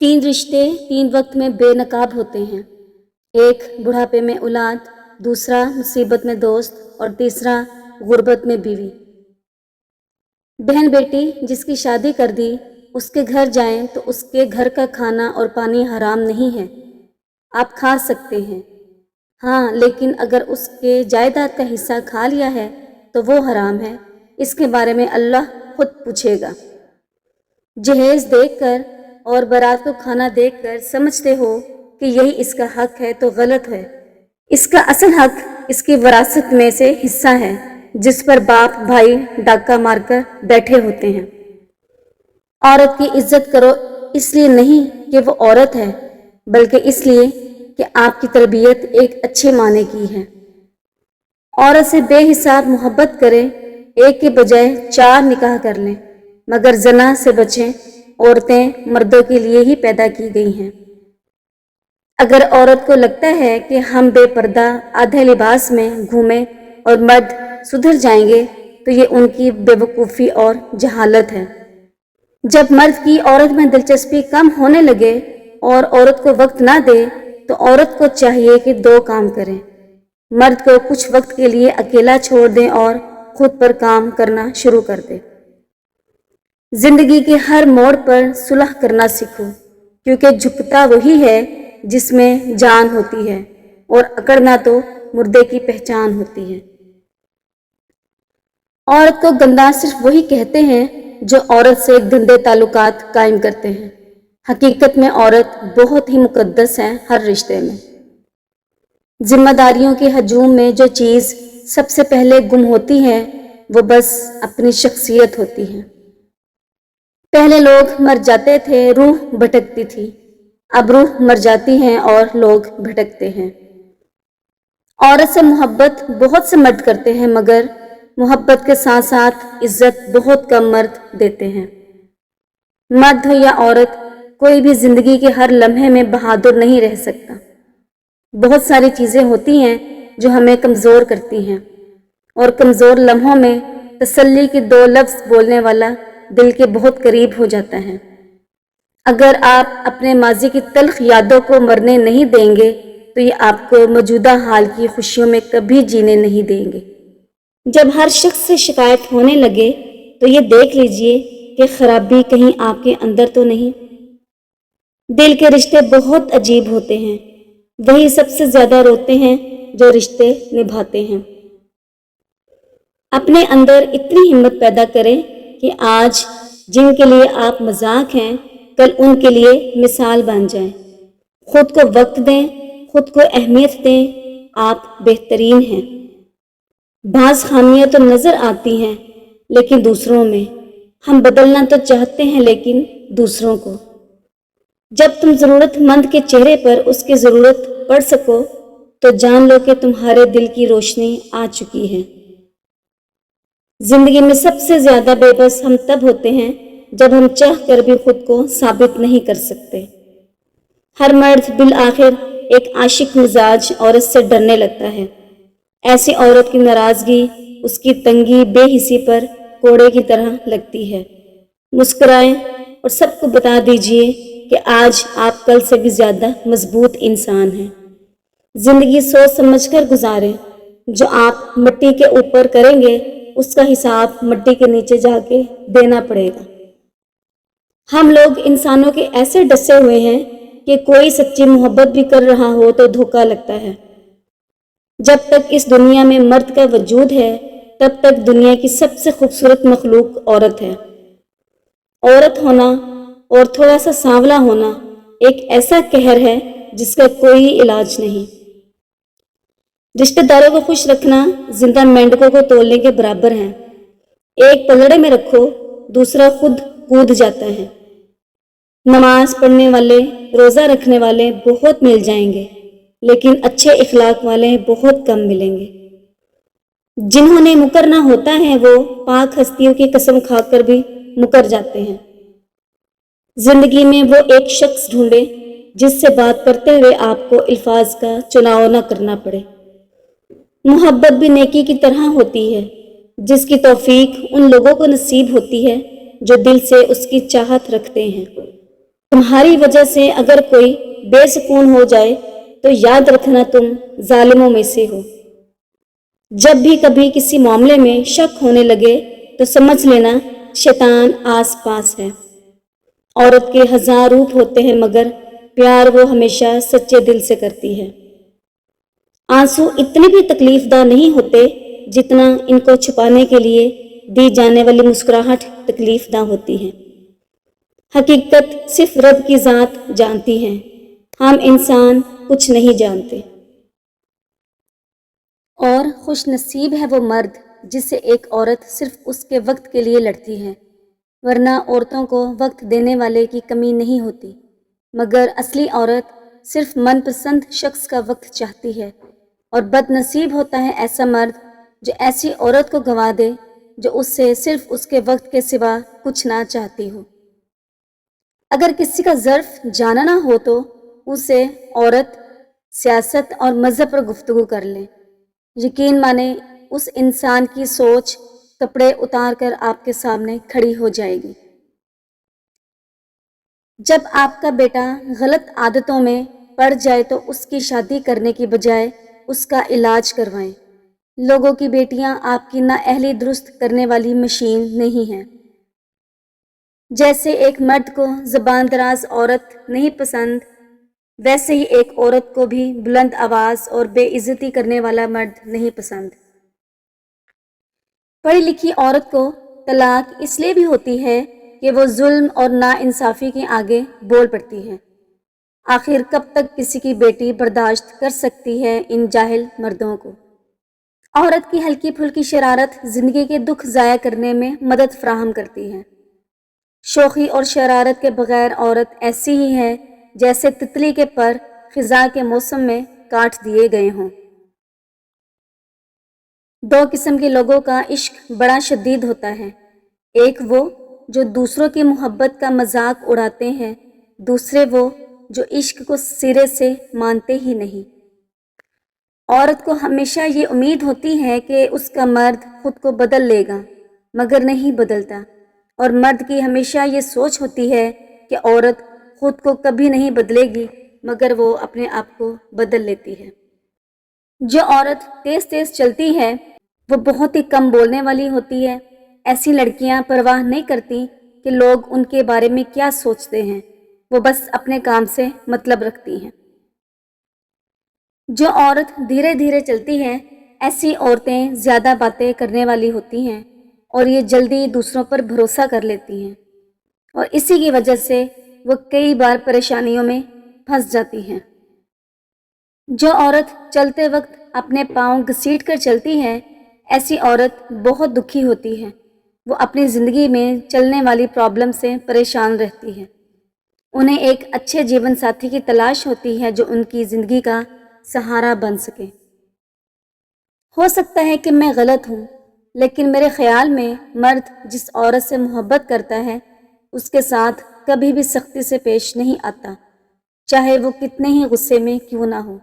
तीन रिश्ते तीन वक्त में बेनकाब होते हैं। एक बुढ़ापे में औलाद, दूसरा मुसीबत में दोस्त और तीसरा गुर्बत में बीवी। बहन बेटी जिसकी शादी कर दी उसके घर जाएं तो उसके घर का खाना और पानी हराम नहीं है, आप खा सकते हैं। हाँ, लेकिन अगर उसके जायदाद का हिस्सा खा लिया है तो वो हराम है, इसके बारे में अल्लाह खुद पूछेगा। जहेज देखकर और बारात को खाना देखकर समझते हो कि यही इसका हक है तो गलत है। इसका असल हक इसकी विरासत में से हिस्सा है जिस पर बाप भाई डाका मारकर बैठे होते हैं। औरत की इज्जत करो इसलिए नहीं कि वो औरत है, बल्कि इसलिए कि आपकी तरबियत एक अच्छे माने की है। औरत से बेहिसाब मोहब्बत करें, एक के बजाय 4 निकाह कर लें, मगर जना से बचें। औरतें मर्दों के लिए ही पैदा की गई हैं। अगर औरत को लगता है कि हम बेपर्दा आधे लिबास में घूमें और मर्द सुधर जाएंगे तो ये उनकी बेवकूफ़ी और जहालत है। जब मर्द की औरत में दिलचस्पी कम होने लगे और औरत को वक्त ना दे तो औरत को चाहिए कि 2 काम करें। मर्द को कुछ वक्त के लिए अकेला छोड़ दें और खुद पर काम करना शुरू कर दें। जिंदगी के हर मोड़ पर सुलह करना सीखो, क्योंकि झुकता वही है जिसमें जान होती है और अकड़ना तो मुर्दे की पहचान होती है। औरत को गंदा सिर्फ वही कहते हैं जो औरत से गंदे ताल्लुकात कायम करते हैं। हकीकत में औरत बहुत ही मुकद्दस है हर रिश्ते में। जिम्मेदारियों के हजूम में जो चीज़ सबसे पहले गुम होती है वो बस अपनी शख्सियत होती है। पहले लोग मर जाते थे, रूह भटकती थी। अब रूह मर जाती है और लोग भटकते हैं। औरत से मोहब्बत बहुत से मर्द करते हैं, मगर मोहब्बत के साथ साथ इज्जत बहुत कम मर्द देते हैं। मर्द हो या औरत, कोई भी जिंदगी के हर लम्हे में बहादुर नहीं रह सकता। बहुत सारी चीज़ें होती हैं जो हमें कमज़ोर करती हैं, और कमज़ोर लम्हों में तसल्ली के 2 लफ्ज़ बोलने वाला दिल के बहुत करीब हो जाता है। अगर आप अपने माजी की तल्ख यादों को मरने नहीं देंगे तो ये आपको मौजूदा हाल की खुशियों में कभी जीने नहीं देंगे। जब हर शख्स से शिकायत होने लगे तो ये देख लीजिए कि खराबी कहीं आपके अंदर तो नहीं। दिल के रिश्ते बहुत अजीब होते हैं, वही सबसे ज्यादा रोते हैं जो रिश्ते निभाते हैं। अपने अंदर इतनी हिम्मत पैदा करें कि आज जिनके लिए आप मजाक हैं कल उनके लिए मिसाल बन जाएं। खुद को वक्त दें, खुद को अहमियत दें, आप बेहतरीन हैं। बाज़ खामियां तो नज़र आती हैं लेकिन दूसरों में, हम बदलना तो चाहते हैं लेकिन दूसरों को। जब तुम ज़रूरतमंद के चेहरे पर उसकी ज़रूरत पड़ सको तो जान लो कि तुम्हारे दिल की रोशनी आ चुकी है। जिंदगी में सबसे ज्यादा बेबस हम तब होते हैं जब हम चाह कर भी खुद को साबित नहीं कर सकते। हर मर्द बिल आखिर एक आशिक मिजाज औरत से डरने लगता है। ऐसी औरत की नाराजगी उसकी तंगी बेहिसी पर कोड़े की तरह लगती है। मुस्कुराएं और सबको बता दीजिए कि आज आप कल से भी ज्यादा मजबूत इंसान हैं। जिंदगी सोच समझकर गुजारें। जो आप मिट्टी के ऊपर करेंगे उसका हिसाब मिट्टी के नीचे जाके देना पड़ेगा। हम लोग इंसानों के ऐसे डसे हुए हैं कि कोई सच्ची मोहब्बत भी कर रहा हो तो धोखा लगता है। जब तक इस दुनिया में मर्द का वजूद है तब तक दुनिया की सबसे खूबसूरत मखलूक औरत है। औरत होना और थोड़ा सा सांवला होना एक ऐसा कहर है जिसका कोई इलाज नहीं। रिश्तेदारों को खुश रखना जिंदा मेंढकों को तोलने के बराबर है। एक पलड़े में रखो, दूसरा खुद कूद जाता है। नमाज पढ़ने वाले, रोज़ा रखने वाले बहुत मिल जाएंगे, लेकिन अच्छे इखलाक वाले बहुत कम मिलेंगे। जिन्होंने मुकरना होता है वो पाक हस्तियों की कसम खाकर भी मुकर जाते हैं। जिंदगी में वो एक शख्स ढूंढे जिससे बात करते हुए आपको अल्फाज का चुनाव न करना पड़े। मोहब्बत भी नेकी की तरह होती है, जिसकी तौफीक उन लोगों को नसीब होती है जो दिल से उसकी चाहत रखते हैं। तुम्हारी वजह से अगर कोई बेसुकून हो जाए तो याद रखना तुम जालिमों में से हो। जब भी कभी किसी मामले में शक होने लगे तो समझ लेना शैतान आस पास है। औरत के 1000 रूप होते हैं मगर प्यार वो हमेशा सच्चे दिल से करती है। आंसू इतने भी तकलीफदा नहीं होते जितना इनको छुपाने के लिए दी जाने वाली मुस्कुराहट तकलीफदा होती है। हकीकत सिर्फ रब की ज़ात जानती है, हम इंसान कुछ नहीं जानते। और खुश नसीब है वो मर्द जिससे एक औरत सिर्फ उसके वक्त के लिए लड़ती है, वरना औरतों को वक्त देने वाले की कमी नहीं होती। मगर असली औरत सिर्फ मनपसंद शख्स का वक्त चाहती है, और बदनसीब होता है ऐसा मर्द जो ऐसी औरत को गंवा दे जो उससे सिर्फ उसके वक्त के सिवा कुछ ना चाहती हो। अगर किसी का ज़र्फ जानना हो तो उसे औरत, सियासत और मज़हब पर गुफ्तगू कर ले। यकीन माने उस इंसान की सोच कपड़े उतार कर आपके सामने खड़ी हो जाएगी। जब आपका बेटा गलत आदतों में पड़ जाए तो उसकी शादी करने की बजाय उसका इलाज करवाएं। लोगों की बेटियां आपकी नाअहली दुरुस्त करने वाली मशीन नहीं हैं। जैसे एक मर्द को ज़बान दराज औरत नहीं पसंद, वैसे ही एक औरत को भी बुलंद आवाज़ और बेइज्जती करने वाला मर्द नहीं पसंद। पढ़ी लिखी औरत को तलाक इसलिए भी होती है कि वो जुल्म और नाइंसाफ़ी के आगे बोल पड़ती है। आखिर कब तक किसी की बेटी बर्दाश्त कर सकती है इन जाहिल मर्दों को। औरत की हल्की फुल्की शरारत ज़िंदगी के दुख ज़ाया करने में मदद फराहम करती है। शोखी और शरारत के बगैर औरत ऐसी ही है जैसे तितली के पर ख़िज़ा के मौसम में काट दिए गए हों। दो किस्म के लोगों का इश्क बड़ा शदीद होता है, एक वो जो दूसरों की मोहब्बत का मजाक उड़ाते हैं, दूसरे वो जो इश्क को सिरे से मानते ही नहीं। औरत को हमेशा ये उम्मीद होती है कि उसका मर्द खुद को बदल लेगा, मगर नहीं बदलता। और मर्द की हमेशा ये सोच होती है कि औरत खुद को कभी नहीं बदलेगी, मगर वो अपने आप को बदल लेती है। जो औरत तेज तेज चलती है वो बहुत ही कम बोलने वाली होती है। ऐसी लड़कियां परवाह नहीं करती कि लोग उनके बारे में क्या सोचते हैं, वो बस अपने काम से मतलब रखती हैं। जो औरत धीरे धीरे चलती है, ऐसी औरतें ज़्यादा बातें करने वाली होती हैं और ये जल्दी दूसरों पर भरोसा कर लेती हैं, और इसी की वजह से वो कई बार परेशानियों में फंस जाती हैं। जो औरत चलते वक्त अपने पाँव घसीट कर चलती है, ऐसी औरत बहुत दुखी होती है। वो अपनी ज़िंदगी में चलने वाली प्रॉब्लम से परेशान रहती है। उन्हें एक अच्छे जीवन साथी की तलाश होती है जो उनकी ज़िंदगी का सहारा बन सके। हो सकता है कि मैं गलत हूँ, लेकिन मेरे ख्याल में मर्द जिस औरत से मोहब्बत करता है उसके साथ कभी भी सख्ती से पेश नहीं आता, चाहे वो कितने ही गुस्से में क्यों ना हो।